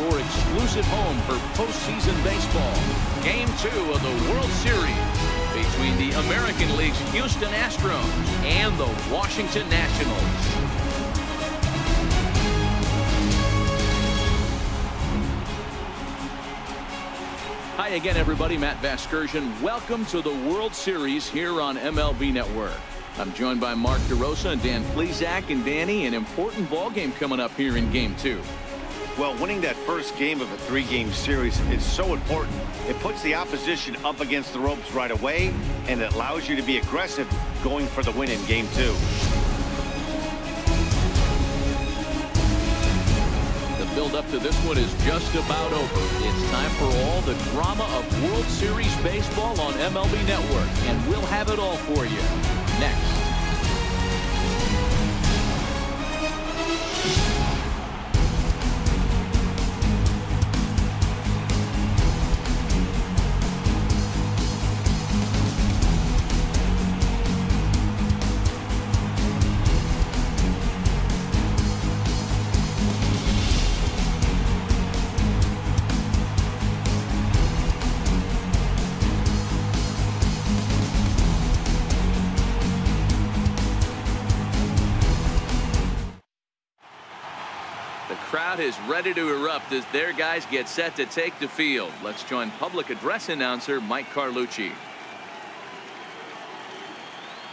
your exclusive home for postseason baseball. Game 2 of the World Series between the American League's Houston Astros and the Washington Nationals. Hi again, everybody. Matt Vasgersian. Welcome to the World Series here on MLB Network. I'm joined by Mark DeRosa and Dan Plesac. And Danny, an important ball game coming up here in Game 2. Well, winning that first game of a 3-game series is so important. It puts the opposition up against the ropes right away, and it allows you to be aggressive going for the win in Game 2. The build-up to this one is just about over. It's time for all the drama of World Series baseball on MLB Network, and we'll have it all for you next. Crowd is ready to erupt as their guys get set to take the field. Let's join public address announcer Mike Carlucci.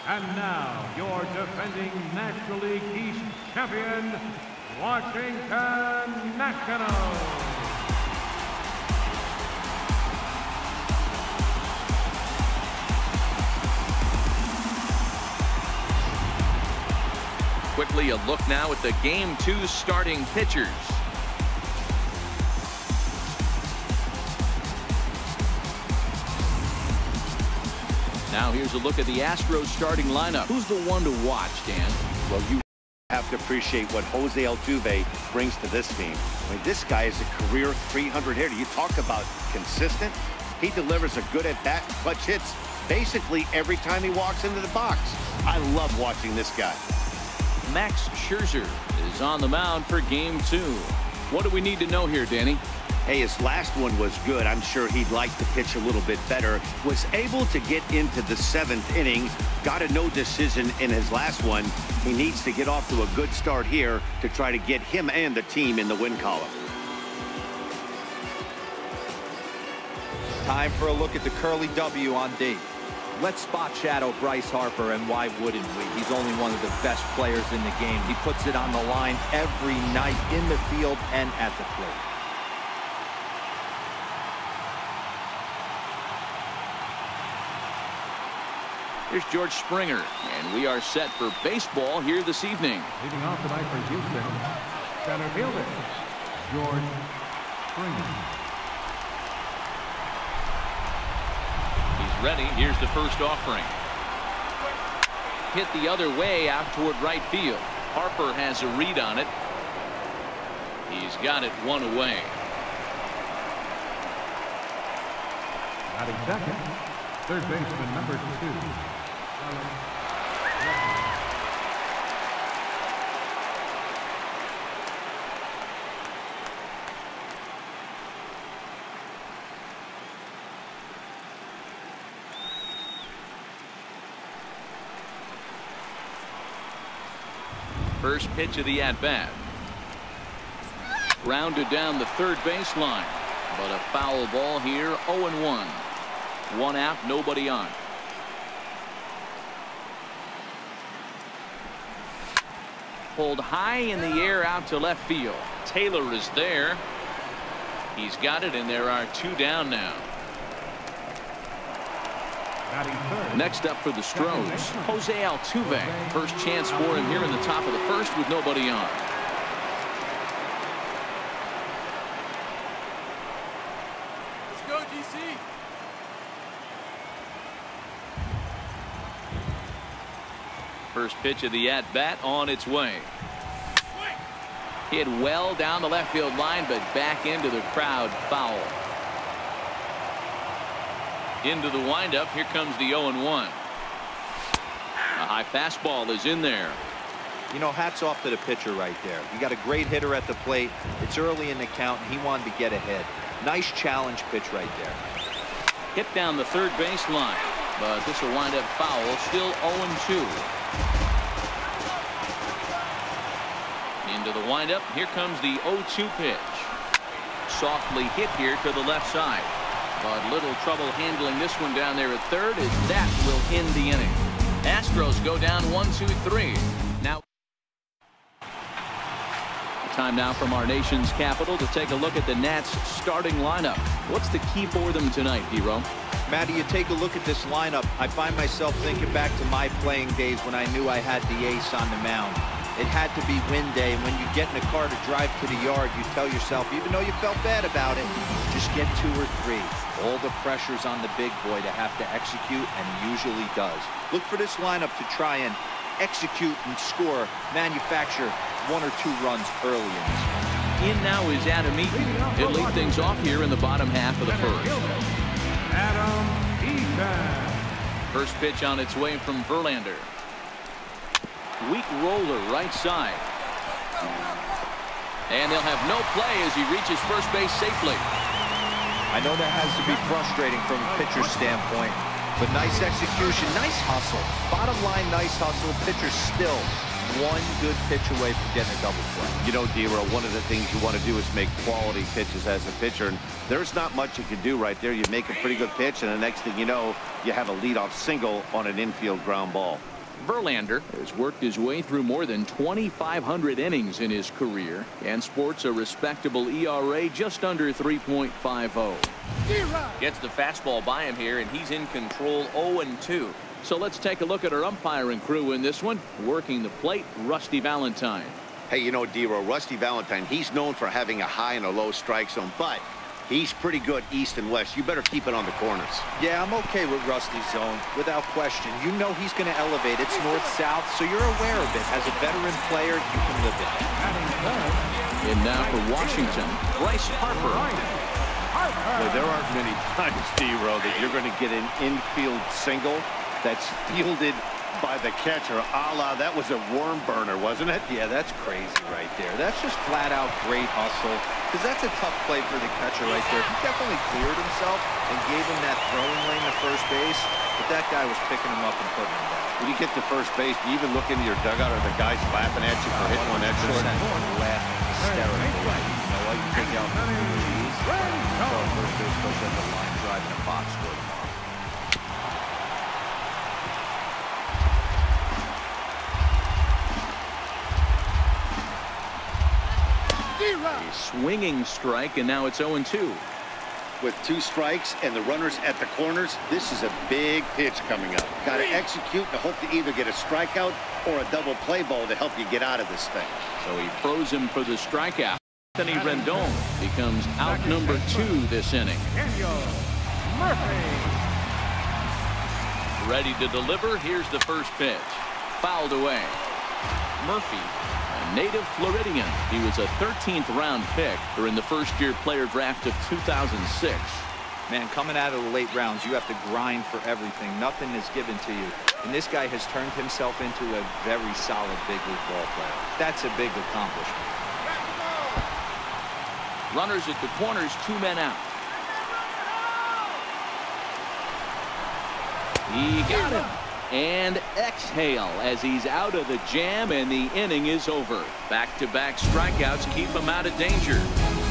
And now your defending National League East champion, Washington Nationals. Quickly, a look now at the Game 2 starting pitchers. Now here's a look at the Astros starting lineup. Who's the one to watch, Dan? Well, you have to appreciate what Jose Altuve brings to this team. I mean, this guy is a career 300 hitter. You talk about consistent. He delivers a good at-bat, clutch hits basically every time he walks into the box. I love watching this guy. Max Scherzer is on the mound for Game 2. What do we need to know here, Danny? Hey, his last one was good. I'm sure he'd like to pitch a little bit better. Was able to get into the 7th inning. Got a no decision in his last one. He needs to get off to a good start here to try to get him and the team in the win column. Time for a look at the Curly W on D. Let's spot shadow Bryce Harper, and why wouldn't we? He's only one of the best players in the game. He puts it on the line every night in the field and at the plate. Here's George Springer, and we are set for baseball here this evening. Leading off tonight for Houston, center fielder, George Springer. Ready. Here's the first offering. Hit the other way out toward right field. Harper has a read on it. He's got it one away. Batting second, third baseman number 2. First pitch of the at-bat. Grounded down the third baseline, but a foul ball here. 0-1. One out, nobody on. Pulled high in the air out to left field. Taylor is there. He's got it, and there are 2 down now. Next up for the Stros, Jose Altuve. First chance for him here in the top of the first with nobody on. Let's go, GC. First pitch of the at-bat on its way. Hit well down the left field line, but back into the crowd. Foul. Into the windup. Here comes the 0-1. A high fastball is in there. You know, hats off to the pitcher right there. You got a great hitter at the plate. It's early in the count, and he wanted to get ahead. Nice challenge pitch right there. Hit down the third base line, but this will wind up foul. Still 0-2. Into the windup. Here comes the 0-2 pitch. Softly hit here to the left side, but little trouble handling this one down there at third, as that will end the inning. Astros go down 1-2-3. Now time now from our nation's capital to take a look at the Nats starting lineup. What's the key for them tonight, D-Ro? Matty, you take a look at this lineup. I find myself thinking back to my playing days when I knew I had the ace on the mound. It had to be win day, and when you get in a car to drive to the yard, you tell yourself, even though you felt bad about it, just get 2 or 3. All the pressure's on the big boy to have to execute, and he usually does. Look for this lineup to try and execute and score, manufacture 1 or 2 runs early in this one. In now is Adam Eaton. He'll lead things off here in the bottom half of the first. Adam Eaton. First pitch on its way from Verlander. Weak roller right side. And they'll have no play as he reaches first base safely. I know that has to be frustrating from a pitcher's standpoint, but nice execution, nice hustle. Bottom line, nice hustle. Pitcher still 1 good pitch away from getting a double play. You know, D-Ro, one of the things you want to do is make quality pitches as a pitcher, and there's not much you can do right there. You make a pretty good pitch, and the next thing you know, you have a leadoff single on an infield ground ball. Verlander has worked his way through more than 2,500 innings in his career and sports a respectable ERA just under 3.50. Gets the fastball by him here, and he's in control 0-2. So let's take a look at our umpiring crew in this one. Working the plate, Rusty Valentine. Hey, you know, D-Ro, Rusty Valentine, he's known for having a high and a low strike zone, but he's pretty good east and west. You better keep it on the corners. Yeah, I'm okay with Rusty's zone, without question. You know he's going to elevate. It's north-south, so you're aware of it. As a veteran player, you can live it. And now for Washington, Bryce Harper. Well, there aren't many times, D-Ro, that you're going to get an infield single that's fielded by the catcher, a la that was a worm burner, wasn't it? Yeah, that's crazy right there. That's just flat out great hustle, because that's a tough play for the catcher right there. He definitely cleared himself and gave him that throwing lane to first base, but that guy was picking him up and putting him down. When you get to first base, do you even look into your dugout, or the guys laughing at you for hitting one that short? Laughing hysterically. Right. You know what? You take out the trees, first base goes at the line drive in a box score tomorrow. A swinging strike, and now it's 0-2. With 2 strikes and the runners at the corners, this is a big pitch coming up. Got to execute to hope to either get a strikeout or a double play ball to help you get out of this thing. So he froze him for the strikeout. Anthony Rendon becomes out number 2 this inning. Murphy. Ready to deliver. Here's the first pitch. Fouled away. Murphy, a native Floridian. He was a 13th round pick during the first-year player draft of 2006. Man, coming out of the late rounds, you have to grind for everything. Nothing is given to you. And this guy has turned himself into a very solid big league ball player. That's a big accomplishment. Runners at the corners, 2 men out. He got him. And exhale as he's out of the jam, and the inning is over. Back-to-back strikeouts keep him out of danger.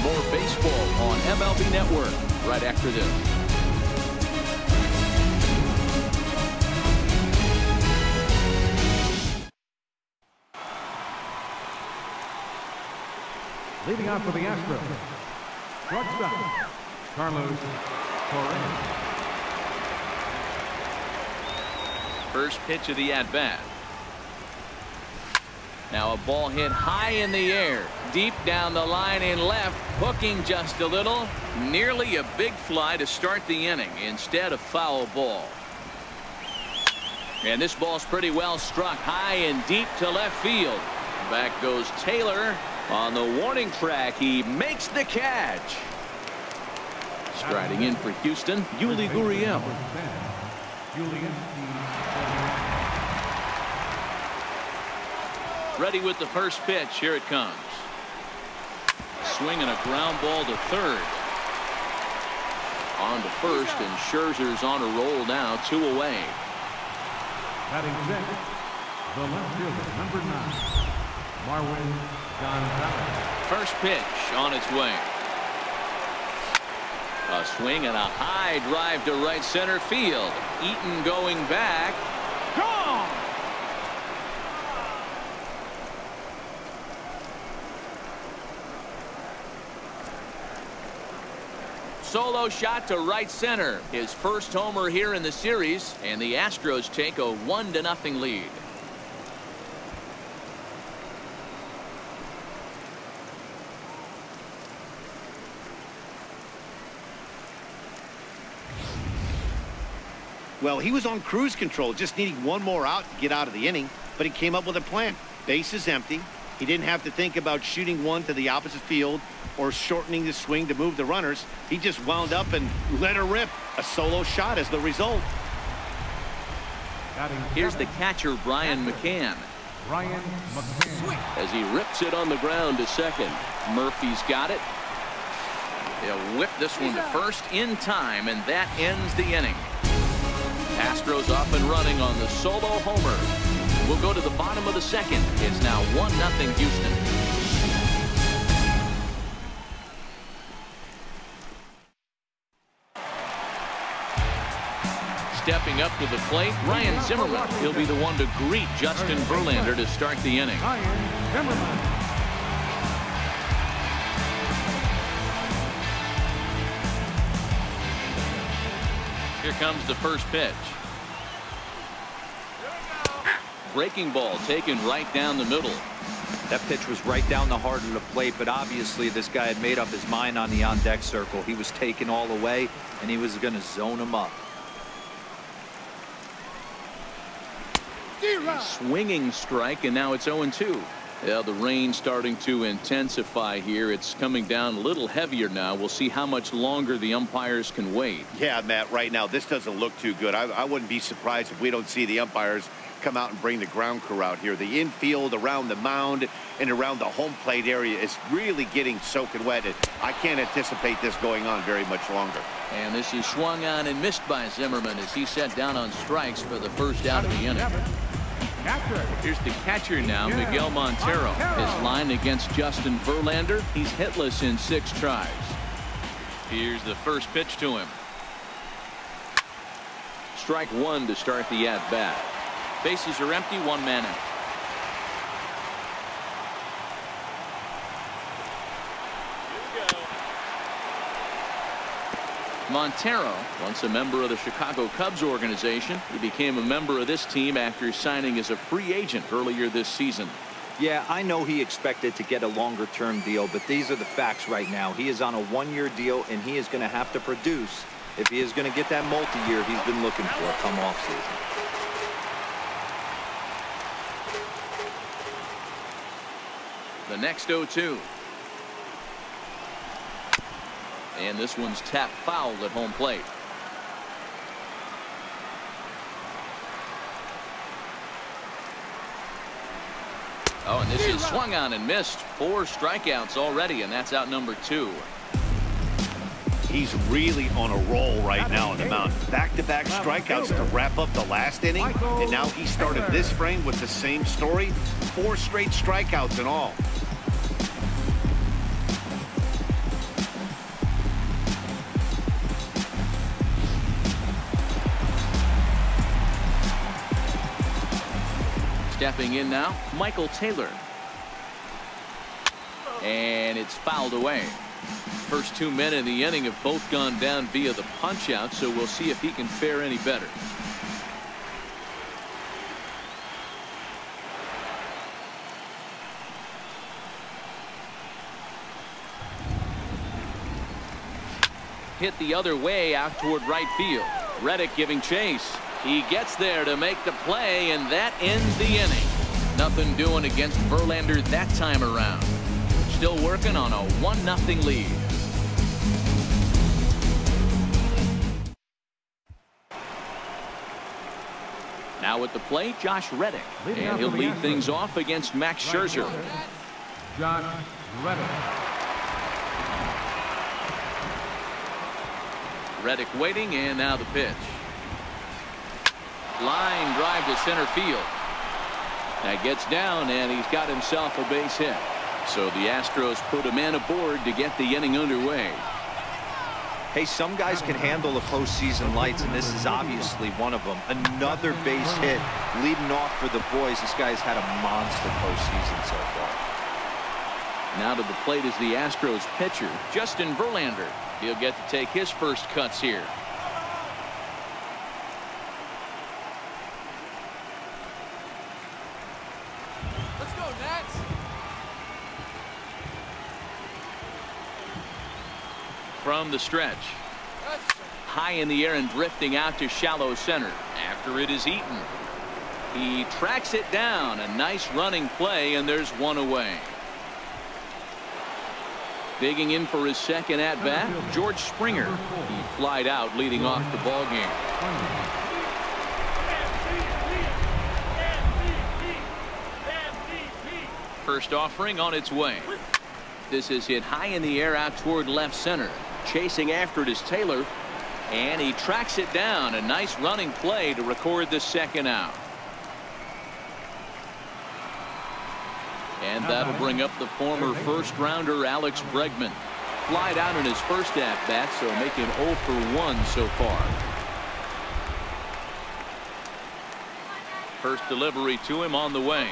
More baseball on MLB Network right after this. Leading off for the Astros, shortstop, Carlos Correa. First pitch of the at-bat. Now a ball hit high in the air, deep down the line in left, hooking just a little. Nearly a big fly to start the inning instead of foul ball. And this ball's pretty well struck high and deep to left field. Back goes Taylor on the warning track. He makes the catch. Striding in for Houston, Yuli Gurriel. Ready with the first pitch. Here it comes. Swinging a ground ball to third. On to first, and Scherzer's on a roll now, 2 away. Batting sixth, the left fielder, number 9, Marwin Gonzalez. First pitch on its way. A swing and a high drive to right center field. Eaton going back. Gone! Solo shot to right center. His first homer here in the series, and the Astros take a 1-0 lead. Well, he was on cruise control, just needing one more out to get out of the inning, but he came up with a plan. Base is empty. He didn't have to think about shooting one to the opposite field or shortening the swing to move the runners. He just wound up and let her rip. A solo shot as the result. Here's the catcher, Brian McCann. Brian McCann. As he rips it on the ground to second. Murphy's got it. They'll whip this one to first in time, and that ends the inning. Astros off and running on the solo homer. We'll go to the bottom of the second. It's now 1-0 Houston. Stepping up to the plate, Ryan Zimmerman. He'll be the one to greet Justin Verlander to start the inning. Ryan Zimmerman. Here comes the first pitch. Breaking ball taken right down the middle. That pitch was right down the heart of the plate, but obviously this guy had made up his mind on the on-deck circle. He was taken all the way, and he was going to zone him up. A swinging strike, and now it's 0-2. Yeah, the rain starting to intensify here. It's coming down a little heavier now. We'll see how much longer the umpires can wait. Yeah, Matt, right now this doesn't look too good. I wouldn't be surprised if we don't see the umpires come out and bring the ground crew out here. The infield around the mound and around the home plate area is really getting soaking wet. I can't anticipate this going on very much longer. And this is swung on and missed by Zimmerman as he set down on strikes for the first out of the inning. Here's the catcher now, Miguel Montero. His line against Justin Verlander. He's hitless in 6 tries. Here's the first pitch to him. Strike 1 to start the at-bat. Bases are empty, 1 man out. Montero, once a member of the Chicago Cubs organization, he became a member of this team after signing as a free agent earlier this season. Yeah, I know he expected to get a longer-term deal, but these are the facts right now. He is on a 1-year deal, and he is going to have to produce if he is going to get that multi-year he's been looking for come off-season. The next 0-2. And this one's tapped foul at home plate. Oh, and this is swung on and missed. 4 strikeouts already, and that's out number 2. He's really on a roll right now on the mound. Back-to-back strikeouts to wrap up the last inning, and now he started this frame with the same story. 4 straight strikeouts in all. Stepping in now, Michael Taylor. And it's fouled away. First 2 men in the inning have both gone down via the punch-out, so we'll see if he can fare any better. Hit the other way out toward right field. Reddick giving chase. He gets there to make the play, and that ends the inning. Nothing doing against Verlander that time around. Still working on a 1-0 lead. Now at the plate, Josh Reddick. Leading And off he'll for the lead Astros. things off against Max Scherzer. Right fielder, Josh Reddick. Reddick waiting, and now the pitch. Line drive to center field. That gets down, and he's got himself a base hit. So the Astros put a man aboard to get the inning underway. Hey, some guys can handle the postseason lights, and this is obviously one of them. Another base hit leading off for the boys. This guy's had a monster postseason so far. Now to the plate is the Astros pitcher, Justin Verlander. He'll get to take his first cuts here. Let's go, Nats. From the stretch. Yes. High in the air and drifting out to shallow center. After it is Eaton. He tracks it down. A nice running play, and there's one away. Digging in for his second at-bat, George Springer. He flied out leading off the ball game. First offering on its way. This is hit high in the air out toward left center. Chasing after it is Taylor. And he tracks it down. A nice running play to record the second out. And that'll bring up the former first-rounder Alex Bregman. Flied out in his first at-bat, so make him 0 for 1 so far. First delivery to him on the way.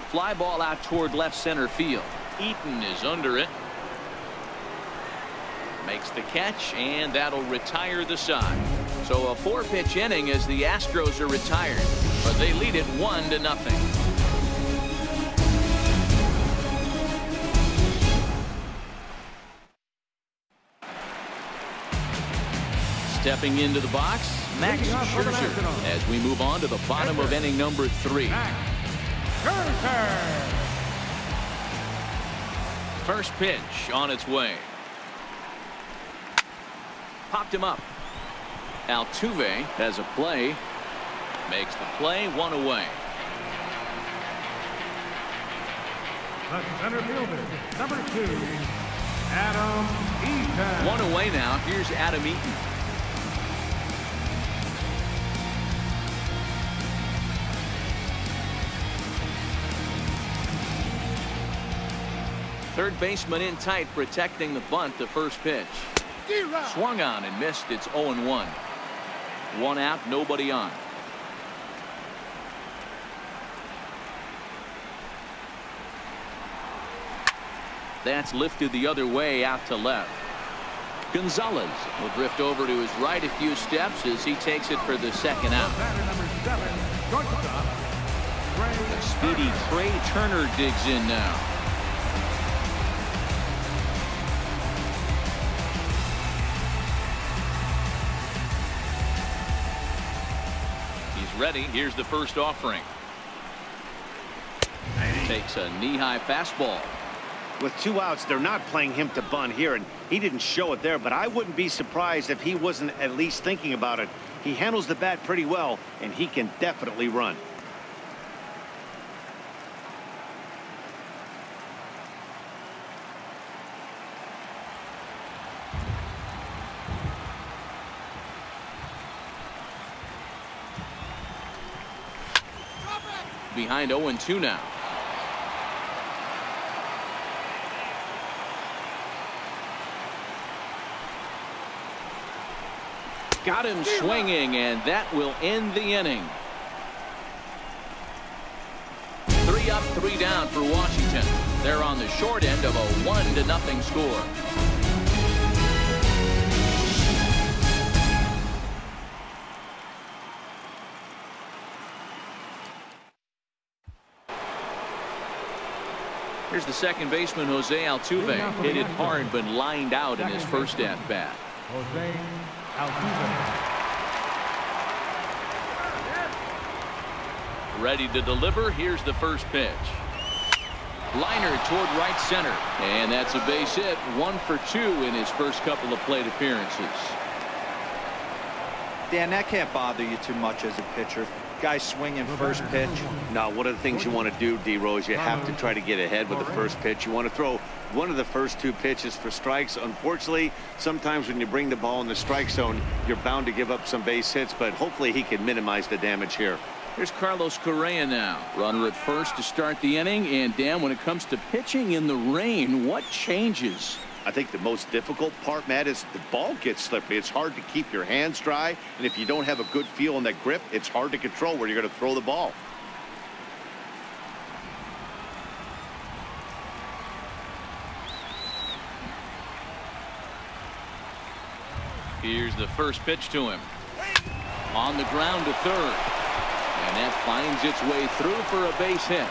Fly ball out toward left center field. Eaton is under it. Makes the catch, and that'll retire the side. So a 4-pitch inning as the Astros are retired, but they lead it 1-0. Stepping into the box, Max Scherzer, as we move on to the bottom of inning number 3. First pitch on its way. Popped him up. Altuve has a play. Makes the play, 1 away. The center fielder, number 2, Adam Eaton. 1 away now. Here's Adam Eaton. Third baseman in tight, protecting the bunt. The first pitch. Swung on and missed. It's 0-1. 1 out, nobody on. That's lifted the other way out to left. Gonzalez will drift over to his right a few steps as he takes it for the second out. Number 7, shortstop, The speedy Trey Turner digs in now. He's ready. Here's the first offering. Takes a knee-high fastball. With 2 outs, they're not playing him to bunt here, and he didn't show it there, but I wouldn't be surprised if he wasn't at least thinking about it. He handles the bat pretty well, and he can definitely run. Behind 0-2 now. Got him swinging, and that will end the inning. 3 up, 3 down for Washington. They're on the short end of a 1-0 score. Here's the second baseman, Jose Altuve. Hit it hard, but lined out in his first at-bat. Jose Altuve. Ready to deliver. Here's the first pitch. Liner toward right center. And that's a base hit. 1 for 2 in his first couple of plate appearances. Dan, that can't bother you too much as a pitcher. guy swinging first pitch? Now, one of the things you want to do, D-Rose, you have to try to get ahead with the first pitch. You want to throw one of the first 2 pitches for strikes. Unfortunately, sometimes when you bring the ball in the strike zone, you're bound to give up some base hits, but hopefully he can minimize the damage here. Here's Carlos Correa now. Runner at first to start the inning. And Dan, when it comes to pitching in the rain, what changes? I think the most difficult part, Matt, is the ball gets slippery. It's hard to keep your hands dry, and if you don't have a good feel on that grip, it's hard to control where you're going to throw the ball. Here's the first pitch to him. On the ground to third. And that finds its way through for a base hit.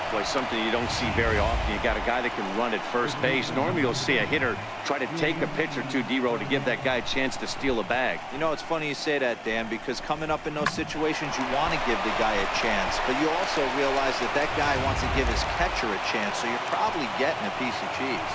Boy, something you don't see very often. You got a guy that can run at first base. Normally you'll see a hitter try to take a pitch or two, D-Row, to give that guy a chance to steal a bag. You know, it's funny you say that, Dan, because coming up in those situations, you want to give the guy a chance, but you also realize that that guy wants to give his catcher a chance, so you're probably getting a piece of cheese.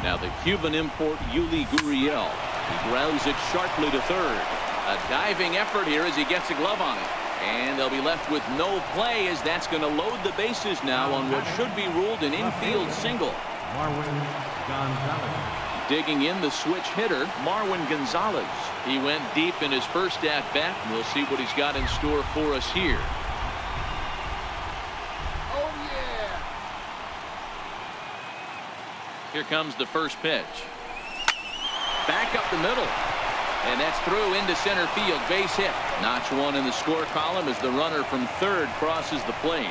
Now the Cuban import, Yuli Gurriel. He grounds it sharply to third. A diving effort here as he gets a glove on it. And they'll be left with no play as that's going to load the bases now on what should be ruled an infield single. Marwin Gonzalez. Digging in the switch hitter, Marwin Gonzalez. He went deep in his first at-bat, and we'll see what he's got in store for us here. Oh, yeah. Here comes the first pitch. Back up the middle. And that's through into center field. Base hit. Notch one in the score column as the runner from third crosses the plate.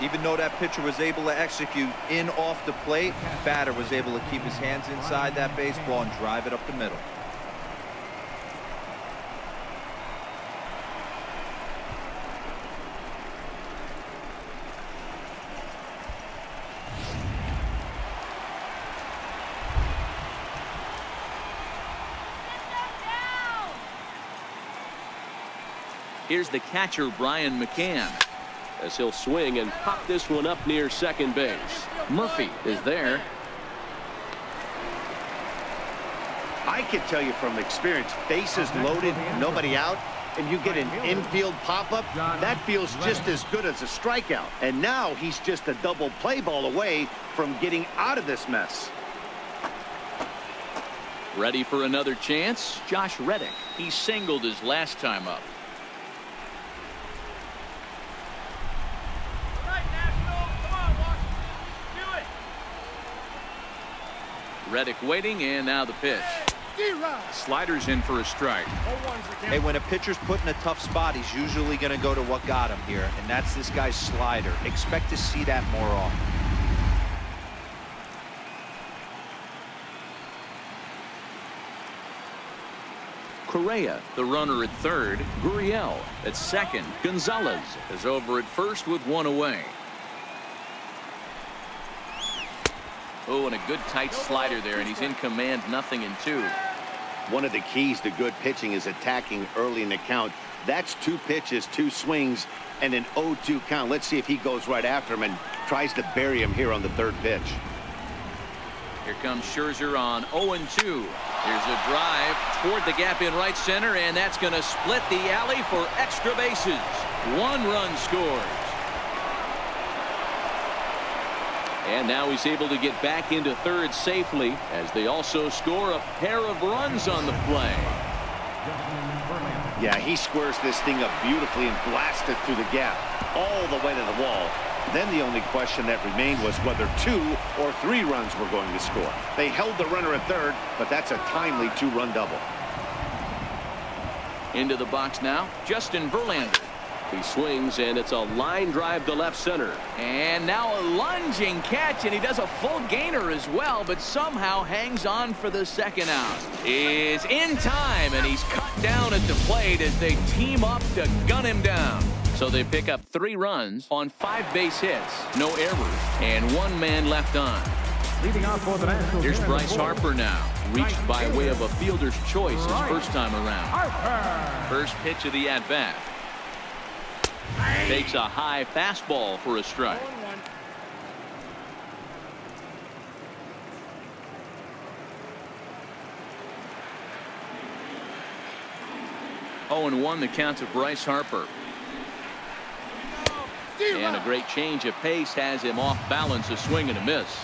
Even though that pitcher was able to execute in off the plate, batter was able to keep his hands inside that baseball and drive it up the middle. Here's the catcher, Brian McCann, as he'll swing and pop this one up near second base. Murphy is there. I can tell you from experience, bases loaded, nobody out, and you get an infield pop-up, that feels just as good as a strikeout. And now he's just a double play ball away from getting out of this mess. Ready for another chance? Josh Reddick. He singled his last time up. Reddick waiting, and now the pitch. Sliders in for a strike. Hey, when a pitcher's put in a tough spot, he's usually going to go to what got him here, and that's this guy's slider. Expect to see that more often. Correa, the runner at third. Gurriel at second. Gonzalez is over at first with one away. Oh, and a good tight slider there, and he's in command, 0-2. One of the keys to good pitching is attacking early in the count. That's 2 pitches, 2 swings, and an 0-2 count. Let's see if he goes right after him and tries to bury him here on the third pitch. Here comes Scherzer on 0-2. Here's a drive toward the gap in right center, and that's going to split the alley for extra bases. 1 run scores. And now he's able to get back into third safely as they also score a pair of runs on the play. Yeah, he squares this thing up beautifully and blasts it through the gap all the way to the wall. Then the only question that remained was whether 2 or 3 runs were going to score. They held the runner at third, but that's a timely 2-run double. Into the box now, Justin Verlander. He swings, and it's a line drive to left center. And now a lunging catch, and he does a full gainer as well, but somehow hangs on for the second out. Is in time, and he's cut down at the plate as they team up to gun him down. So they pick up 3 runs on 5 base hits, no errors, and 1 man left on. Leading off for the Nationals. Here's Bryce Harper now, reached by way of a fielder's choice his first time around. Harper. First pitch of the at-bat. Takes a high fastball for a strike. 0-1 the count to Bryce Harper. And a great change of pace has him off balance, a swing and a miss.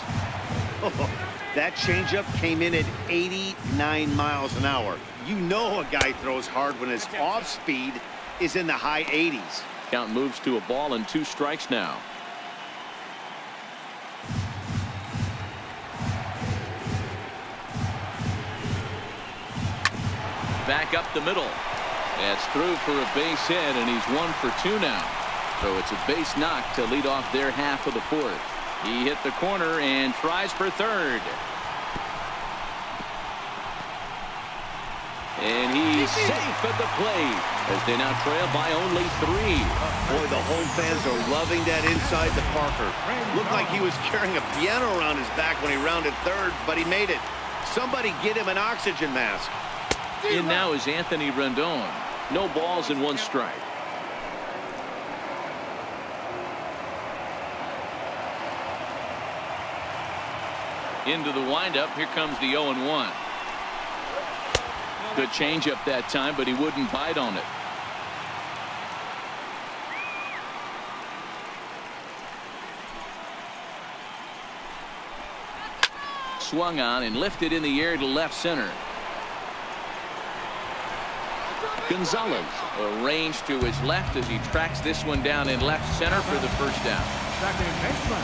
That changeup came in at 89 miles an hour. You know a guy throws hard when his off speed is in the high 80s. Count moves to a ball and 2 strikes now. Back up the middle. That's through for a base hit, and he's 1 for 2 now. So it's a base knock to lead off their half of the 4th. He hit the corner and tries for third. And he's safe at the plate as they now trail by only 3. Boy, the home fans are loving that inside to Parker. Looked like he was carrying a piano around his back when he rounded third, but he made it. Somebody get him an oxygen mask. In now is Anthony Rendon. No balls and 1 strike. Into the windup. Here comes the 0-1. Good changeup that time, but he wouldn't bite on it. Swung on and lifted in the air to left center. Gonzalez arranged to his left as he tracks this one down in left center for the first down. Second baseman,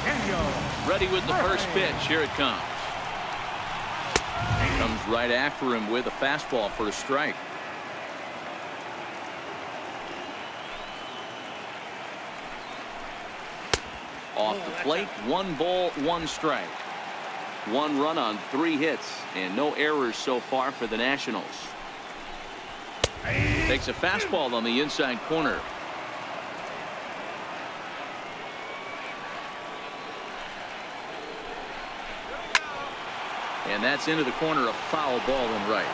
Daniel Ready with the first pitch. Here it comes. Comes right after him with a fastball for a strike. Off the plate, 1 ball, 1 strike. 1 run on 3 hits and no errors so far for the Nationals. Takes a fastball on the inside corner. And that's into the corner, a foul ball and right.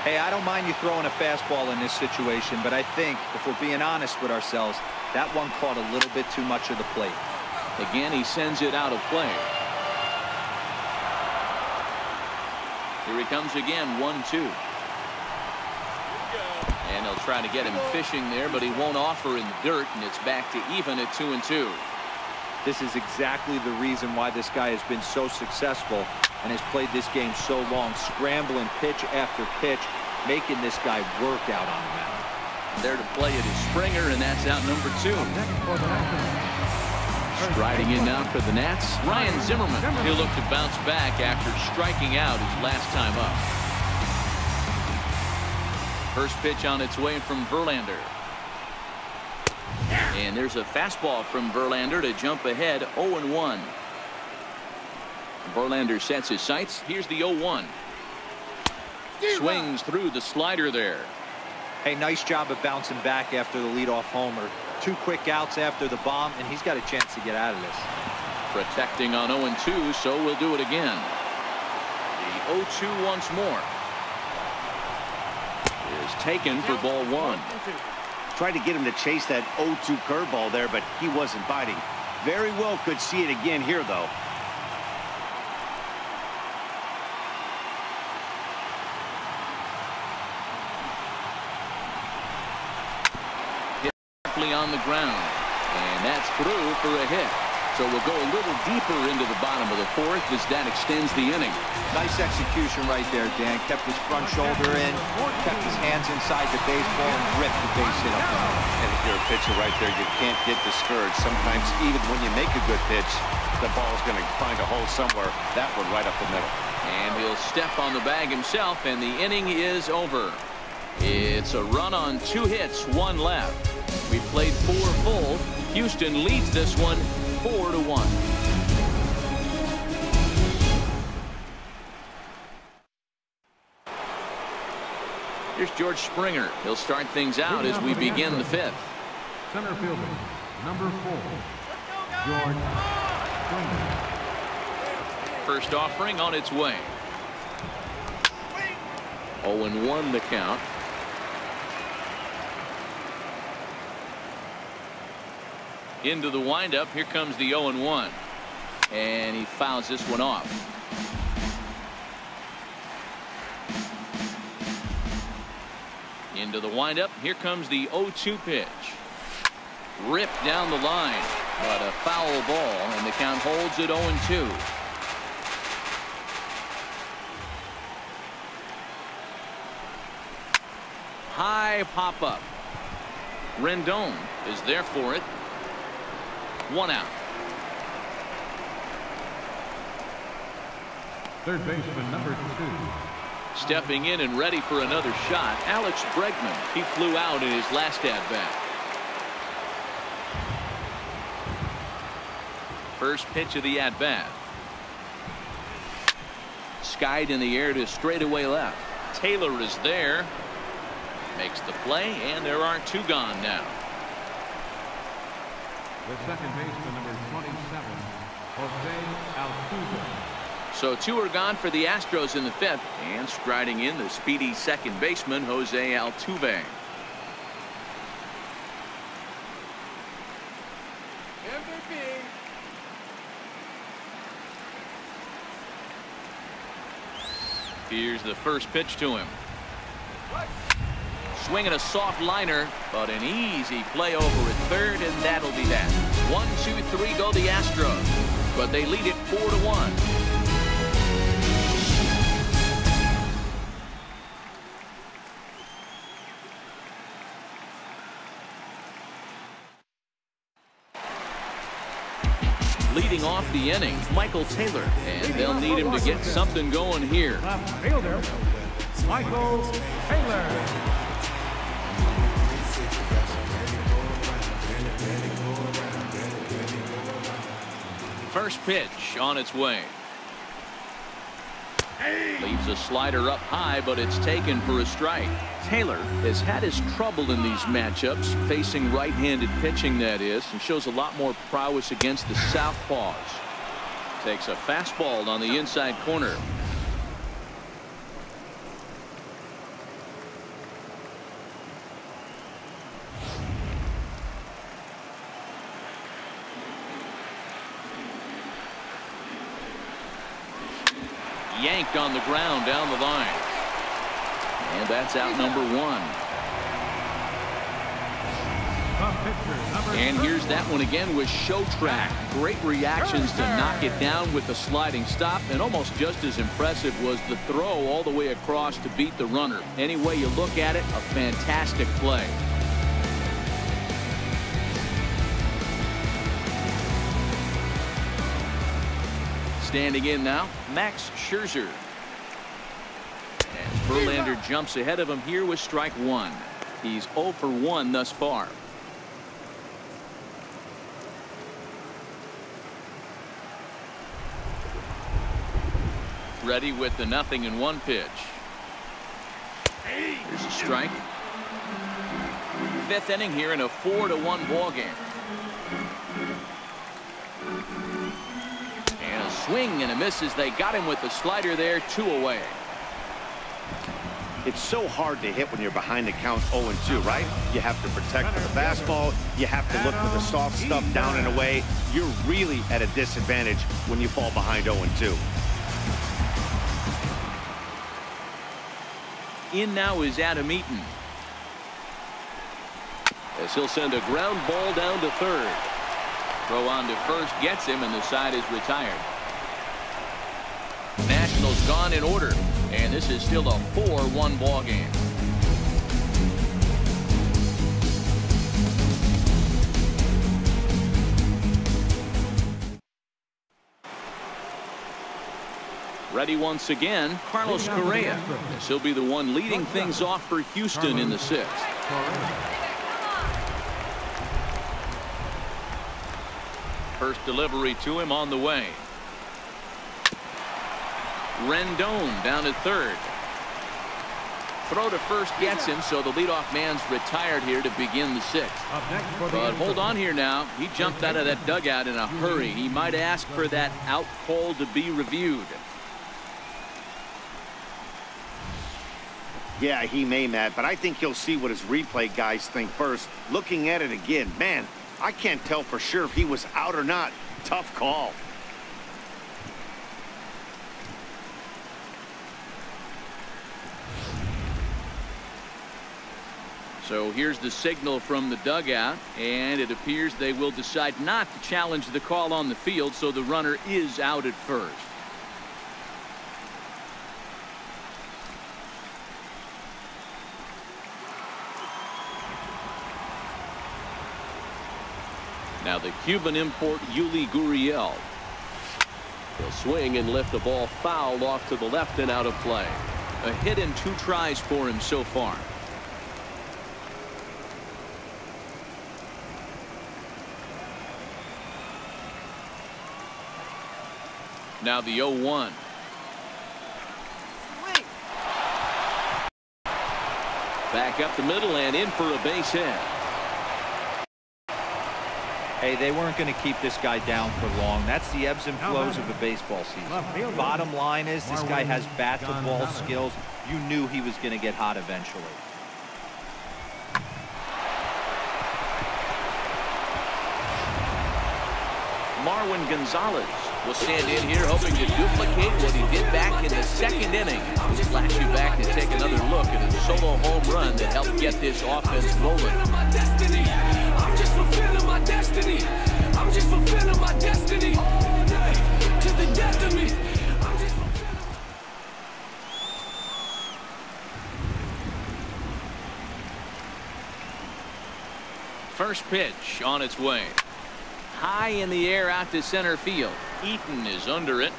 Hey, I don't mind you throwing a fastball in this situation, but I think if we're being honest with ourselves, that one caught a little bit too much of the plate. Again, he sends it out of play. Here he comes again, 1-2. And they'll try to get him fishing there, but he won't offer in the dirt, and it's back to even at 2-2. This is exactly the reason why this guy has been so successful and has played this game so long, scrambling pitch after pitch, making this guy work out on the mound. There to play it is Springer, and that's out number 2. Striding in now for the Nats, Ryan Zimmerman. He'll look to bounce back after striking out his last time up. First pitch on its way from Verlander. And there's a fastball from Verlander to jump ahead, 0-1. Verlander sets his sights. Here's the 0-1. Swings through the slider there. Hey, nice job of bouncing back after the leadoff homer. 2 quick outs after the bomb, and he's got a chance to get out of this. Protecting on 0-2, so we'll do it again. The 0-2 once more. Is taken for ball 1. Tried to get him to chase that 0-2 curveball there, but he wasn't biting. Very well could see it again here, though. On the ground, and that's through for a hit. So we'll go a little deeper into the bottom of the 4th as that extends the inning. Nice execution right there, Dan. Kept his front shoulder in, kept his hands inside the baseball, and ripped the base hit up the middle. And if you're a pitcher right there, you can't get discouraged. Sometimes even when you make a good pitch, the ball's going to find a hole somewhere. That one right up the middle. And he'll step on the bag himself, and the inning is over. It's a run on 2 hits, 1 left. We played 4 full. Houston leads this one 4-1. Here's George Springer. He'll start things out as we begin the 5th. Center fielder, number 4, George Springer. First offering on its way. 0-1 the count. Into the windup. Here comes the 0-1. And he fouls this one off. Into the windup. Here comes the 0-2 pitch. Ripped down the line, but a foul ball, and the count holds at 0-2. High pop-up. Rendon is there for it. 1 out. Third baseman, number 2. Stepping in and ready for another shot, Alex Bregman. He flew out in his last at-bat. First pitch of the at-bat. Skied in the air to straightaway left. Taylor is there. Makes the play, and there are 2 gone now. The second baseman, number 27, Jose Altuve. So 2 are gone for the Astros in the 5th, and striding in the speedy second baseman, Jose Altuve. MVP. Here's the first pitch to him. Swinging a soft liner, but an easy play over at third, and that'll be that. 1, 2, 3 go the Astros, but they lead it 4-1. Leading off the inning, Michael Taylor, and they'll need him to get something going here. Left fielder, Michael Taylor. First pitch on its way. Leaves a slider up high, but it's taken for a strike. Taylor has had his trouble in these matchups, facing right-handed pitching, that is, and shows a lot more prowess against the southpaws. Takes a fastball on the inside corner. Yanked on the ground down the line. And that's out number 1. And here's that one again with Showtrack. Great reactions to knock it down with the sliding stop, and almost just as impressive was the throw all the way across to beat the runner. Any way you look at it, a fantastic play. Standing in now, Max Scherzer. As Verlander jumps ahead of him here with strike 1. He's 0 for 1 thus far. Ready with the 0-1 pitch. Here's a strike. 5th inning here in a 4-1 ball game. And a swing and a miss as they got him with the slider there. 2 away. It's so hard to hit when you're behind the count 0-2, right? You have to protect the fastball. You have to look for the soft stuff down and away. You're really at a disadvantage when you fall behind 0-2. In now is Adam Eaton. As he'll send a ground ball down to third. Throw on to first gets him, and the side is retired. Nationals gone in order, and this is still a 4-1 ball game. Ready once again, Carlos Correa. This will be the one leading things off for Houston in the 6th. First delivery to him on the way. Rendon down at third. Throw to first gets him, so the leadoff man's retired here to begin the 6th. But hold on here now. He jumped out of that dugout in a hurry. He might ask for that out call to be reviewed. Yeah, he may, Matt, but I think he'll see what his replay guys think first. Looking at it again, man, I can't tell for sure if he was out or not. Tough call. So here's the signal from the dugout, and it appears they will decide not to challenge the call on the field, so the runner is out at first. Now the Cuban import Yuli Gurriel. He'll swing and lift the ball foul off to the left and out of play. A hit and 2 tries for him so far. Now the 0-1. Back up the middle and in for a base hit. Hey, they weren't going to keep this guy down for long. That's the ebbs and flows of a baseball season. Bottom line is this guy has bat-to-ball skills. You knew he was going to get hot eventually. Marwin Gonzalez will stand in here hoping to duplicate what he did back in the 2nd inning. We'll flash you back to take another look at a solo home run that helped get this offense rolling. I'm just fulfilling my destiny. I'm just fulfilling my destiny. All night to the death of me. I'm just fulfilling. First pitch on its way. High in the air out to center field. Eaton is under it.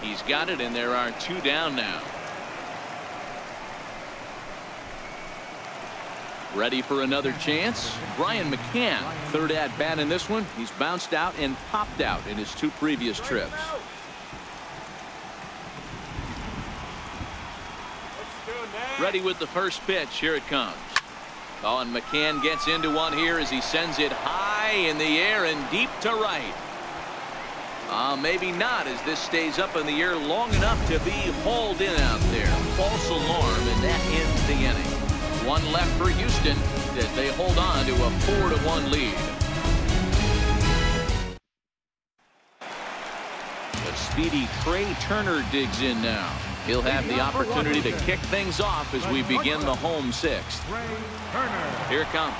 He's got it, and there are 2 down now. Ready for another chance? Brian McCann, 3rd at bat in this one. He's bounced out and popped out in his 2 previous trips. Ready with the first pitch. Here it comes. Oh, and McCann gets into one here as he sends it high in the air and deep to right. Maybe not, as this stays up in the air long enough to be hauled in out there. False alarm, and that ends the inning. 1 left for Houston as they hold on to a 4-1 lead. The speedy Trey Turner digs in now. He'll have the opportunity to kick things off as we begin the home 6th. Here it comes.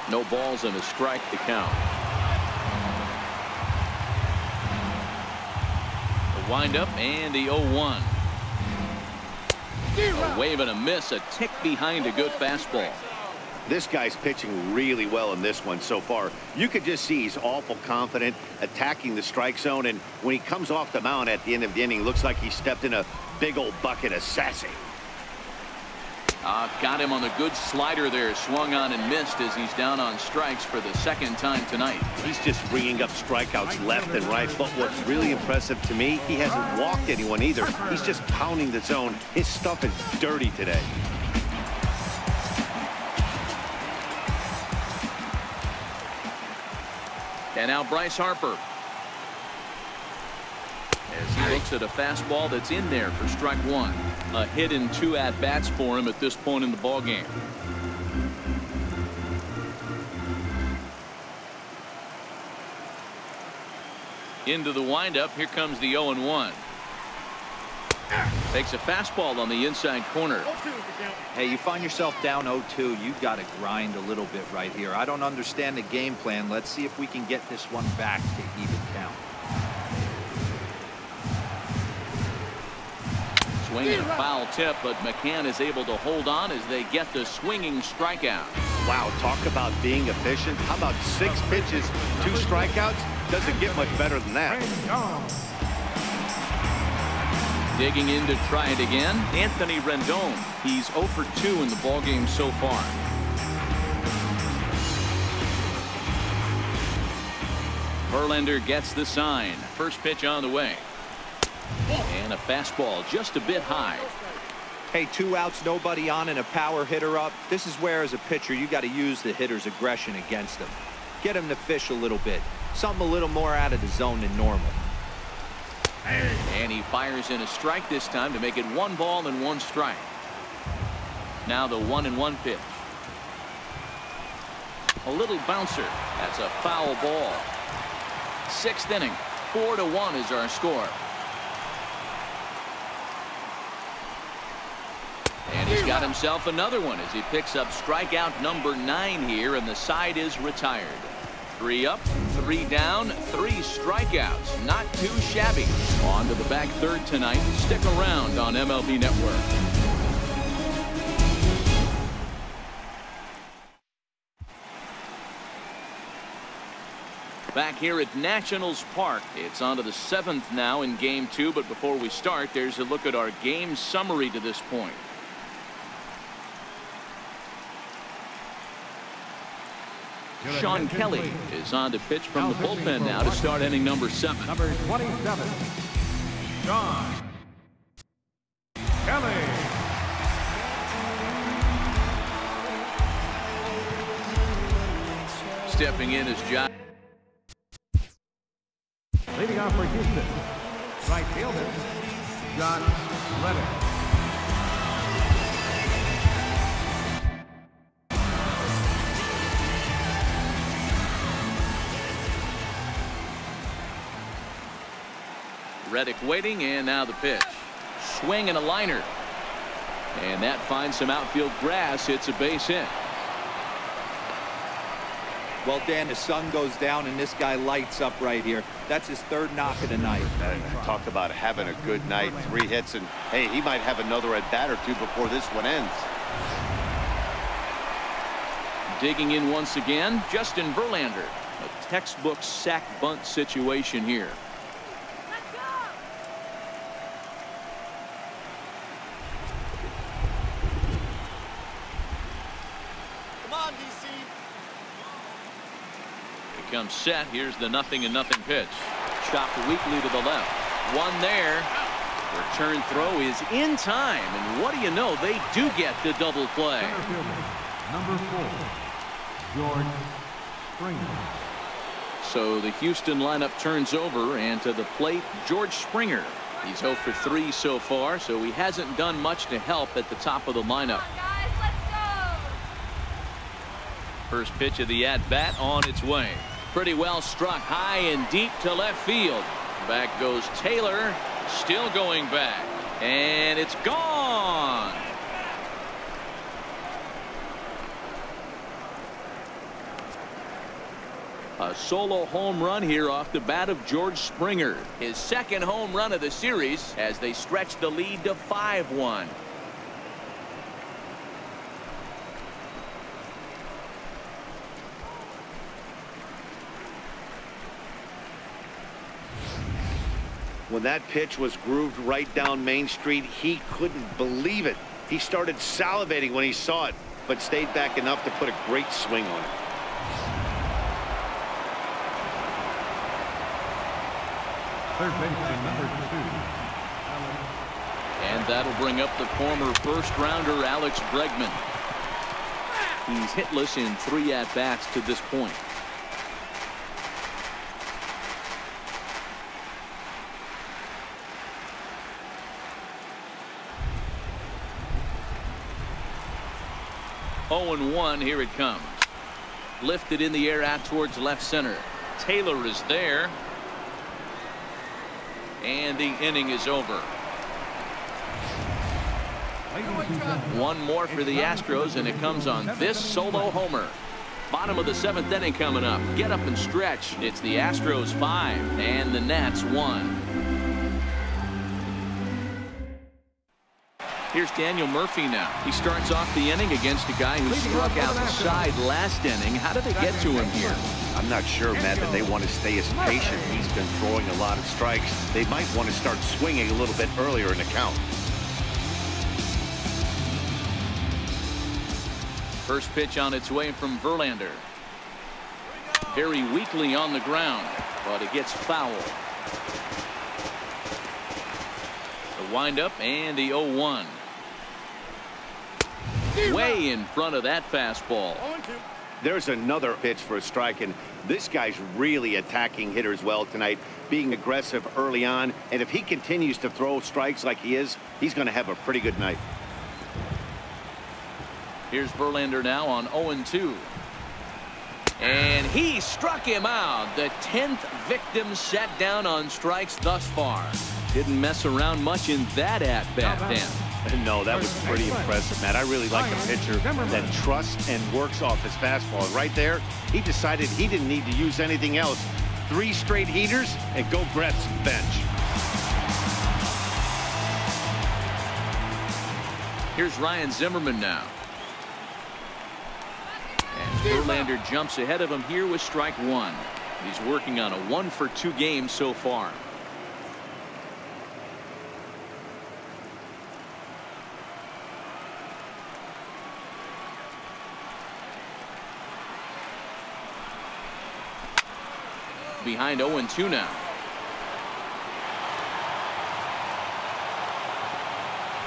No balls and a strike to count. The windup and the 0-1. A wave and a miss, a tick behind a good fastball. This guy's pitching really well in this one so far. You could just see he's awful confident attacking the strike zone, and when he comes off the mound at the end of the inning, looks like he stepped in a big old bucket of sassy. Got him on the good slider there, swung on and missed as he's down on strikes for the 2nd time tonight. He's just ringing up strikeouts left and right, but what's really impressive to me, he hasn't walked anyone either. He's just pounding the zone. His stuff is dirty today. And now Bryce Harper, as he looks at a fastball that's in there for strike 1. A hit and 2 at-bats for him at this point in the ballgame. Into the windup. Here comes the 0-1. Takes a fastball on the inside corner. Hey, you find yourself down 0-2. You've got to grind a little bit right here. I don't understand the game plan. Let's see if we can get this one back to even count. Swinging a foul tip, but McCann is able to hold on as they get the swinging strikeout. Wow, talk about being efficient. How about 6 pitches, 2 strikeouts? Doesn't get much better than that. Digging in to try it again, Anthony Rendon. He's 0 for 2 in the ballgame so far. Verlander gets the sign. First pitch on the way. And a fastball just a bit high. Hey, 2 outs, nobody on, and a power hitter up. This is where, as a pitcher, you got to use the hitter's aggression against him. Get him to fish a little bit. Something a little more out of the zone than normal. And he fires in a strike this time to make it 1 ball and 1 strike. Now the 1-1 pitch. A little bouncer. That's a foul ball. 6th inning. 4-1 is our score. got himself another one as he picks up strikeout number 9 here, and the side is retired. 3 up, 3 down, 3 strikeouts. Not too shabby. On to the back third tonight. Stick around on MLB Network. Back here at Nationals Park, it's on to the 7th now in Game 2. But before we start, there's a look at our game summary to this point. Sean Kelly is on to pitch from the bullpen now to start inning number 7. Number 27, Sean Kelly. Stepping in is John. Leading off for Houston, right fielder, John Reddick. Reddick waiting, and now the pitch. Swing and a liner. And that finds some outfield grass. It's a base hit. Well, Dan, the sun goes down and this guy lights up right here. That's his 3rd knock of the night. Talk about having a good night. 3 hits, and hey, he might have another at bat or 2 before this one ends. Digging in once again, Justin Verlander. A textbook sack bunt situation here. Comes set. Here's the 0-0 pitch. Chopped weakly to the left. One there. Return throw is in time, and what do you know, they do get the double play. Center fielder, number 4, George Springer. So the Houston lineup turns over, and to the plate, George Springer. He's 0 for 3 so far, so he hasn't done much to help at the top of the lineup. Guys, let's go. First pitch of the at-bat on its way. Pretty well struck high and deep to left field. Back goes Taylor, still going back, and it's gone. A solo home run here off the bat of George Springer. His 2nd home run of the series as they stretch the lead to 5-1. When that pitch was grooved right down Main Street, he couldn't believe it. He started salivating when he saw it, but stayed back enough to put a great swing on it. Third baseman, number 2, And that'll bring up the former first-rounder Alex Bregman. He's hitless in 3 at-bats to this point. (0-1). Here it comes. Lifted in the air out towards left center. Taylor is there. And the inning is over. One more for the Astros, and it comes on this solo homer. Bottom of the 7th inning coming up. Get up and stretch. It's the Astros 5 and the Nats 1. Here's Daniel Murphy now. He starts off the inning against a guy who struck out the side last inning. How did they get to him here? I'm not sure, Matt, that they want to stay as patient. He's been throwing a lot of strikes. They might want to start swinging a little bit earlier in the count. First pitch on its way from Verlander. Very weakly on the ground, but it gets foul. The windup and the 0-1. Way in front of that fastball. There's another pitch for a strike, and this guy's really attacking hitters well tonight, being aggressive early on, and if he continues to throw strikes like he is, he's going to have a pretty good night. Here's Verlander now on 0-2. And he struck him out. The 10th victim set down on strikes thus far. Didn't mess around much in that at-bat, Dan. No, that was pretty impressive, Matt. I really like the pitcher that trusts and works off his fastball. Right there, he decided he didn't need to use anything else. 3 straight heaters and go grab some bench. Here's Ryan Zimmerman now. And Verlander jumps ahead of him here with strike 1. He's working on a 1-for-2 game so far. Behind 0-2 now.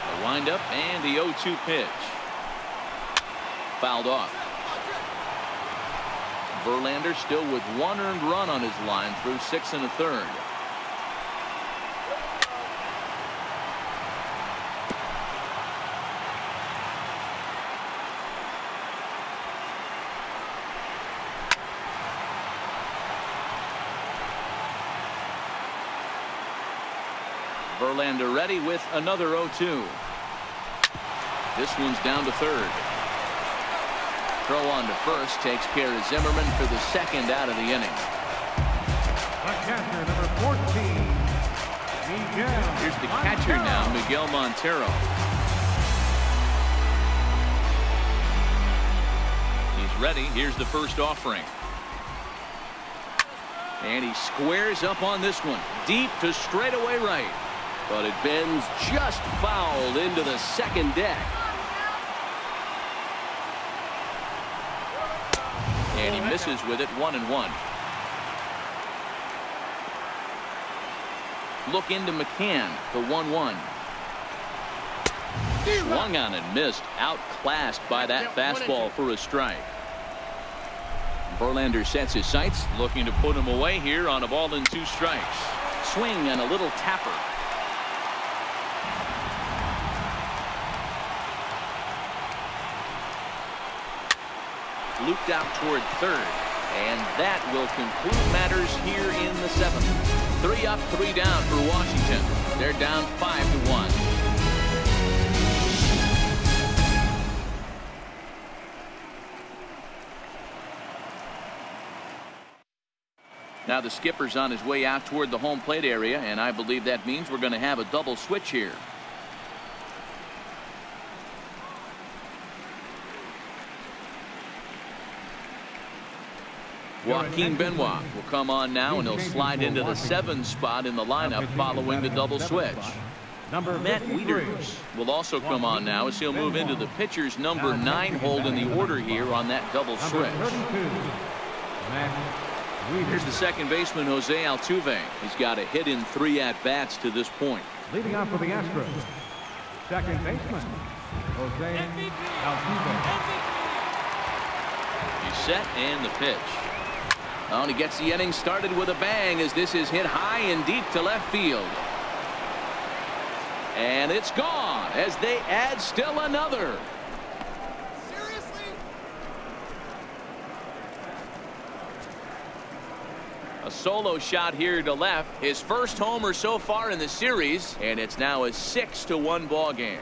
The windup and the 0-2 pitch. Fouled off. Verlander still with 1 earned run on his line through 6 1/3. Verlander ready with another 0-2. This one's down to third. Throw on to first takes care of Zimmerman for the second out of the inning. The catcher, number 14, Miguel. Here's the catcher now, Miguel Montero. He's ready. Here's the first offering. And he squares up on this one. Deep to straightaway right. But it bends just foul into the second deck. And he misses with it, 1-1. Look into McCann, the 1-1. Swung on and missed, outclassed by that fastball for a strike. Verlander sets his sights, looking to put him away here on a ball and 2 strikes. Swing and a little tapper. Looped out toward third, and that will conclude matters here in the 7th. 3 up, 3 down for Washington. They're down 5-1. Now the skipper's on his way out toward the home plate area, and I believe that means we're going to have a double switch here. Joaquin Benoit will come on now, and he'll slide into the 7 spot in the lineup following the double switch. Matt Wieters will also come on now as he'll move into the pitcher's number 9 hold in the order here on that double switch. Here's the second baseman, Jose Altuve. He's got a hit in 3 at-bats to this point. Leading off for the Astros, second baseman, Jose Altuve. He's set and the pitch. Oh, and he gets the inning started with a bang as this is hit high and deep to left field. And it's gone as they add still another. Seriously? A solo shot here to left. His first homer so far in the series, and it's now a 6-1 ball game.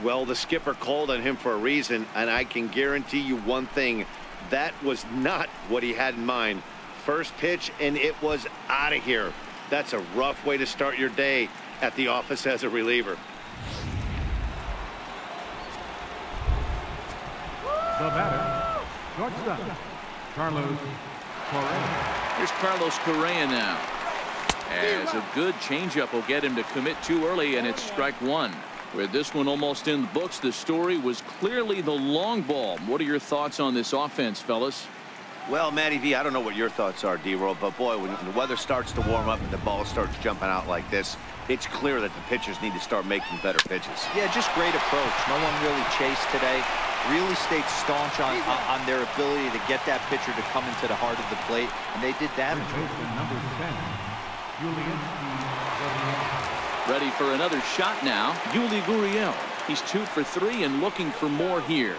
Well, the skipper called on him for a reason, and I can guarantee you one thing. That was not what he had in mind. First pitch, and it was out of here. That's a rough way to start your day at the office as a reliever. The batter, shortstop, Carlos Correa. Here's Carlos Correa now. As a good changeup will get him to commit too early, and it's strike 1. With this one almost in the books, the story was clearly the long ball. What are your thoughts on this offense, fellas? Well, Matty V, I don't know what your thoughts are, D-Roll, but boy, when the weather starts to warm up and the ball starts jumping out like this, it's clear that the pitchers need to start making better pitches. Yeah, just great approach. No one really chased today. Really stayed staunch on their ability to get that pitcher to come into the heart of the plate, and they did damage. Number 10, Julian. Ready for another shot now, Yuli Gurriel. He's 2 for 3 and looking for more here.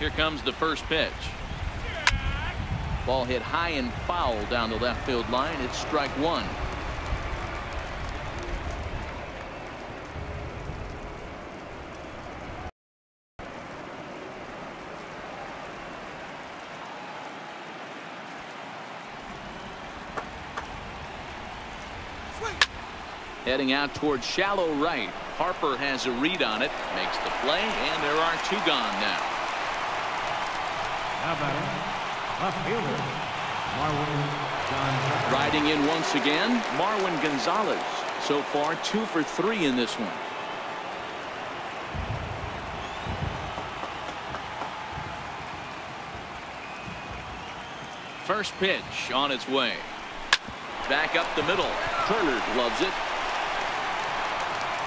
Here comes the first pitch. Ball hit high and foul down the left field line. It's strike one. Heading out towards shallow right. Harper has a read on it, makes the play, and there are two gone now. Now batting, left fielder, Marwin Gonzalez. Riding in once again, Marwin Gonzalez. So far, 2 for 3 in this one. First pitch on its way. Back up the middle. Turner loves it.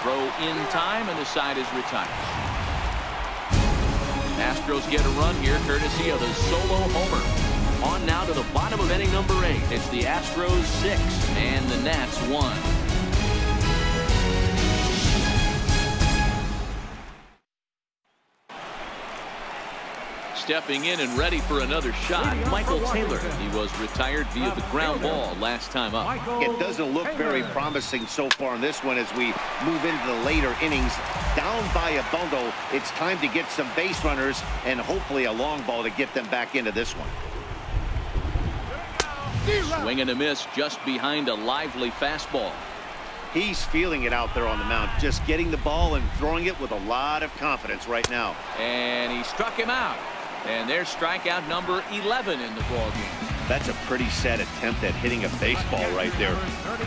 Throw in time, and the side is retired. Astros get a run here courtesy of the solo homer. On now to the bottom of inning number 8. It's the Astros 6 and the Nats 1. Stepping in and ready for another shot, Michael Taylor. He was retired via the ground ball last time up. It doesn't look very promising so far in this one as we move into the later innings. Down by a bundle, it's time to get some base runners and hopefully a long ball to get them back into this one. Swing and a miss just behind a lively fastball. He's feeling it out there on the mound, just getting the ball and throwing it with a lot of confidence right now. And he struck him out. And there's strikeout number 11 in the ballgame. That's a pretty sad attempt at hitting a baseball right there.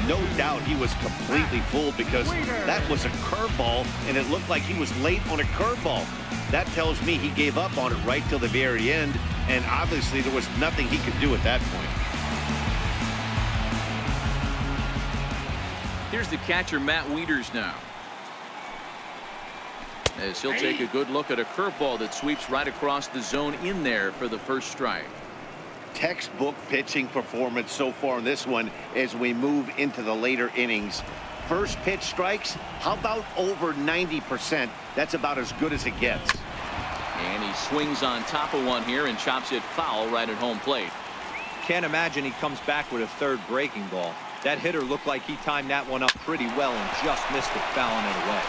No doubt he was completely fooled because that was a curveball, and it looked like he was late on a curveball. That tells me he gave up on it right till the very end, and obviously there was nothing he could do at that point. Here's the catcher, Matt Wieters, now. As he'll take a good look at a curveball that sweeps right across the zone in there for the first strike. Textbook pitching performance so far in this one as we move into the later innings. First pitch strikes, how about over 90%? That's about as good as it gets. And he swings on top of one here and chops it foul right at home plate. Can't imagine he comes back with a third breaking ball. That hitter looked like he timed that one up pretty well and just missed it, fouling it away.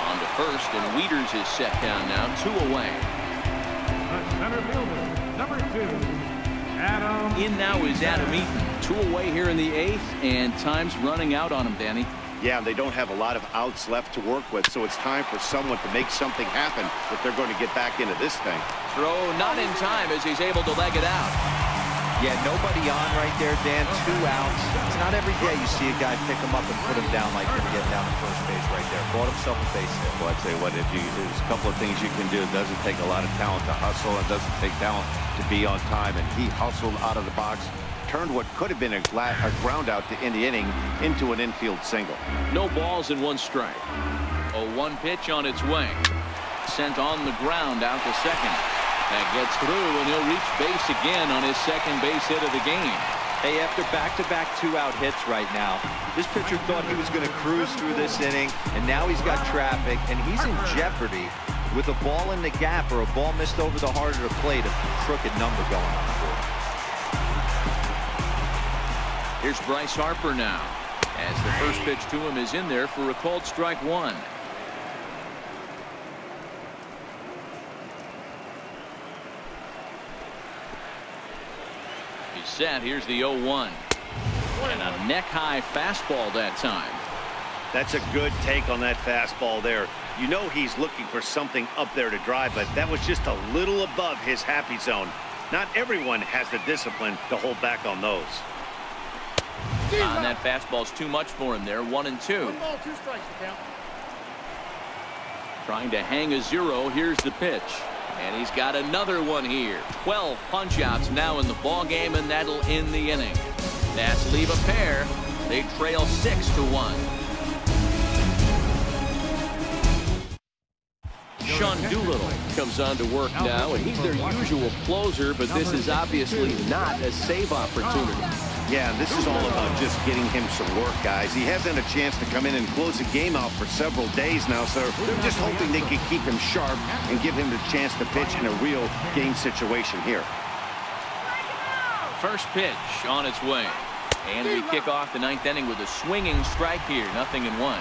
On to first, and Wieters is set down now, 2 away. The center fielder, number 2, Adam. In now is Adam Eaton. 2 away here in the 8th, and time's running out on him, Danny. Yeah, they don't have a lot of outs left to work with, so it's time for someone to make something happen if they're going to get back into this thing. Throw not in time as he's able to leg it out. Yeah, nobody on right there, Dan. 2 outs. It's not every day you see a guy pick him up and put him down like him getting down to first base right there. Brought himself a base hit. Well, I'd say what, there's a couple of things you can do. It doesn't take a lot of talent to hustle. It doesn't take talent to be on time. And he hustled out of the box, turned what could have been a ground out to end the inning into an infield single. No balls and 1 strike. A 1 pitch on its way. Sent on the ground out to second. That gets through, and he'll reach base again on his second base hit of the game. Hey, after back-to-back 2-out hits right now, this pitcher thought he was going to cruise through this inning, and now he's got traffic, and he's in jeopardy with a ball in the gap or a ball missed over the heart of the plate, a crooked number going on the board. Here's Bryce Harper now, as the first pitch to him is in there for a called strike 1. Set. Here's the 0-1. And a neck-high fastball that time. That's a good take on that fastball there. You know he's looking for something up there to drive, but that was just a little above his happy zone. Not everyone has the discipline to hold back on those. And that fastball's too much for him there. 1-2. 1 ball, 2 strikes to count. Trying to hang a 0. Here's the pitch. And he's got another one here. 12 punch-outs now in the ball game, and that'll end the inning. Nats leave a pair. They trail 6-1. Sean Doolittle comes on to work now, and he's their usual closer, but this is obviously not a save opportunity. Yeah, this is all about just getting him some work, guys. He hasn't had a chance to come in and close the game out for several days now, so they're just hoping they can keep him sharp and give him the chance to pitch in a real game situation here. First pitch on its way. And we kick off the ninth inning with a swinging strike here. 0-1.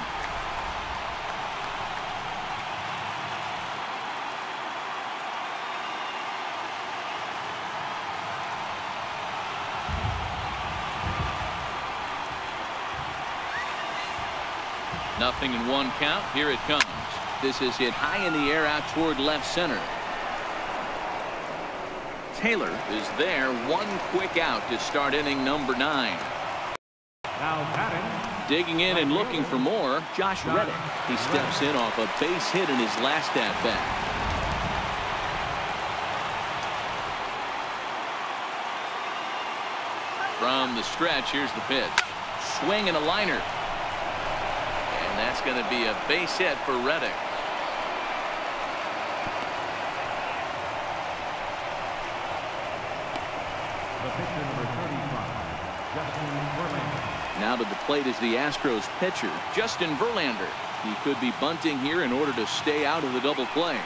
Nothing in 1 count. Here it comes. This is hit high in the air out toward left center. Taylor is there. 1 quick out to start inning number 9. Now batting. Digging in and looking for more, Josh Reddick. He steps in off a base hit in his last at-bat. From the stretch, here's the pitch. Swing and a liner. And that's going to be a base hit for Reddick. The pitcher number 35, Justin Verlander. Now to the plate is the Astros pitcher, Justin Verlander. He could be bunting here in order to stay out of the double play.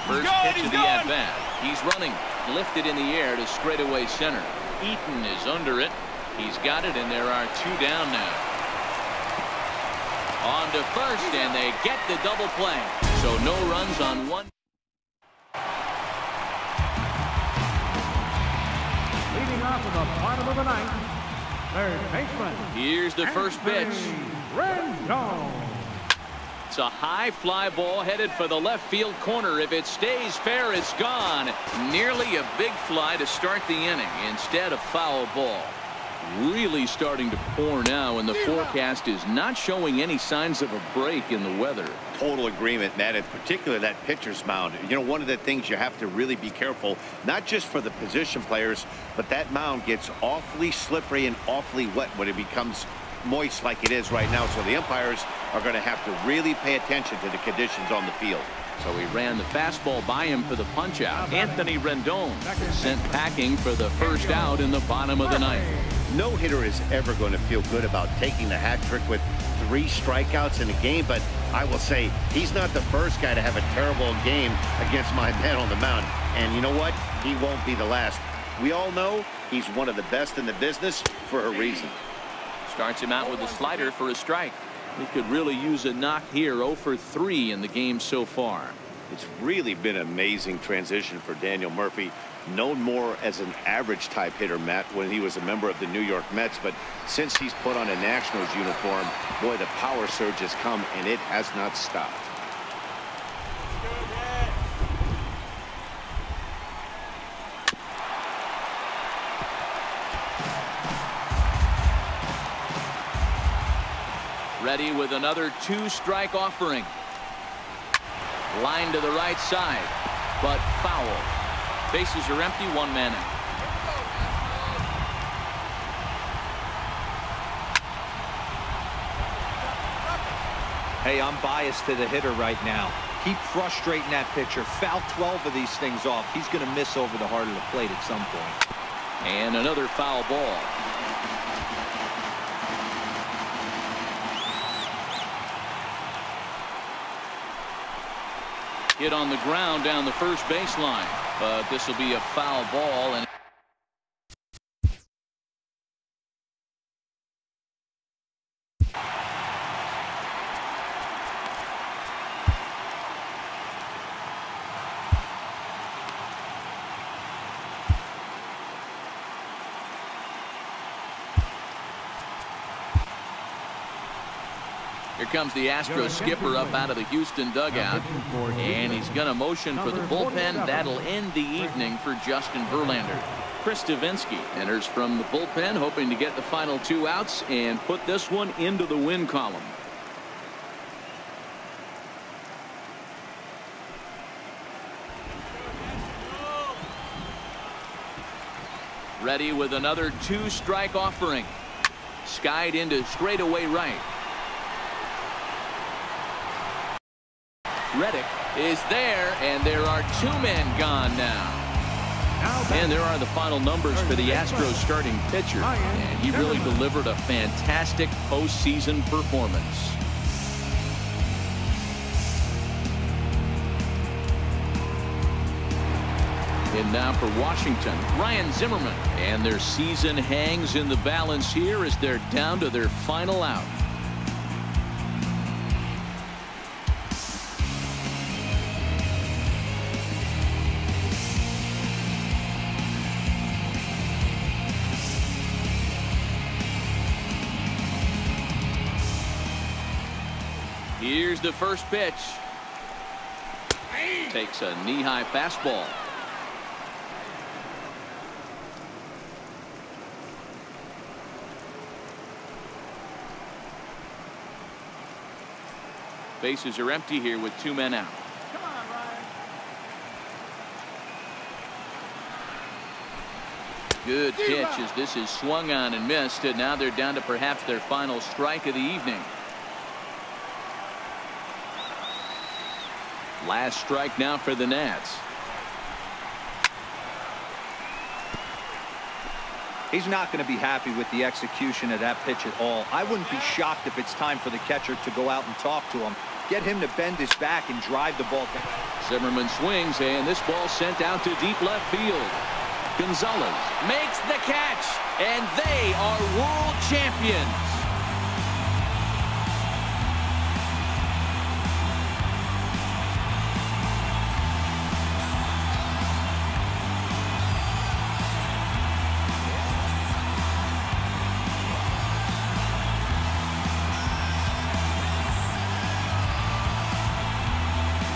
First pitch of the at-bat. He's running. Lifted in the air to straightaway center. Eaton is under it. He's got it, and there are 2 down now. On to first, and they get the double play. So no runs on 1. Leading off in the bottom of the 9th, third baseman. Here's the first pitch. Rendon. It's a high fly ball headed for the left field corner. If it stays fair, it's gone. Nearly a big fly to start the inning. Instead, a foul ball. Really starting to pour now, and the forecast is not showing any signs of a break in the weather. Total agreement, Matt, in particular that pitcher's mound. You know, one of the things you have to really be careful, not just for the position players, but that mound gets awfully slippery and awfully wet when it becomes moist like it is right now. So the umpires are going to have to really pay attention to the conditions on the field. So he ran the fastball by him for the punch out. Anthony Rendon sent packing for the first out in the bottom of the 9th. No hitter is ever going to feel good about taking the hat trick with 3 strikeouts in a game, but I will say he's not the first guy to have a terrible game against my man on the mound. And you know what? He won't be the last. We all know he's one of the best in the business for a reason. Starts him out with a slider for a strike. He could really use a knock here. 0 for 3 in the game so far. It's really been an amazing transition for Daniel Murphy, known more as an average type hitter, Matt, when he was a member of the New York Mets. But since he's put on a Nationals uniform, boy, the power surge has come, and it has not stopped. Ready with another 2-strike offering. Line to the right side, but foul. Bases are empty, 1 man out. Hey, I'm biased to the hitter right now. Keep frustrating that pitcher. Foul 12 of these things off. He's going to miss over the heart of the plate at some point. And another foul ball. Hit on the ground down the first baseline, but this will be a foul ball. And here comes the Astros skipper up out of the Houston dugout, and he's going to motion for the bullpen. That'll end the evening for Justin Verlander. Chris Devenski enters from the bullpen, hoping to get the final 2 outs and put this one into the win column. Ready with another 2-strike offering. Skied into straightaway right. Reddick is there, and there are 2 men gone now. And there are the final numbers for the Astros starting pitcher. And he really delivered a fantastic postseason performance. And now for Washington, Ryan Zimmerman. And their season hangs in the balance here as they're down to their final out. Here's the first pitch. Takes a knee-high fastball. Bases are empty here with 2 men out. Come on, Ryan. Good pitch as this is swung on and missed, and now they're down to perhaps their final strike of the evening. Last strike now for the Nats. He's not going to be happy with the execution of that pitch at all. I wouldn't be shocked if it's time for the catcher to go out and talk to him. Get him to bend his back and drive the ball down. Zimmerman swings, and this ball sent out to deep left field. Gonzalez makes the catch, and they are world champions.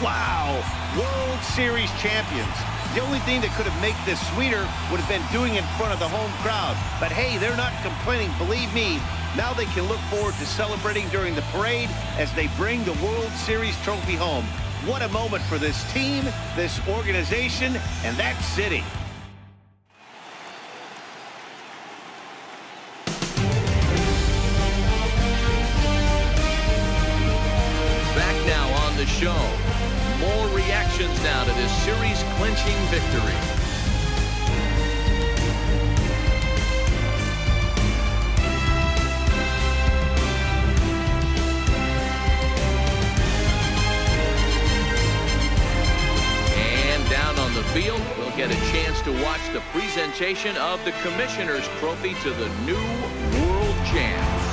Wow, World Series champions. The only thing that could have made this sweeter would have been doing it in front of the home crowd. But hey, they're not complaining, believe me. Now they can look forward to celebrating during the parade as they bring the World Series trophy home. What a moment for this team, this organization, and that city. Back now on the show. More reactions now to this series-clinching victory. And down on the field, we'll get a chance to watch the presentation of the Commissioner's Trophy to the new world champs.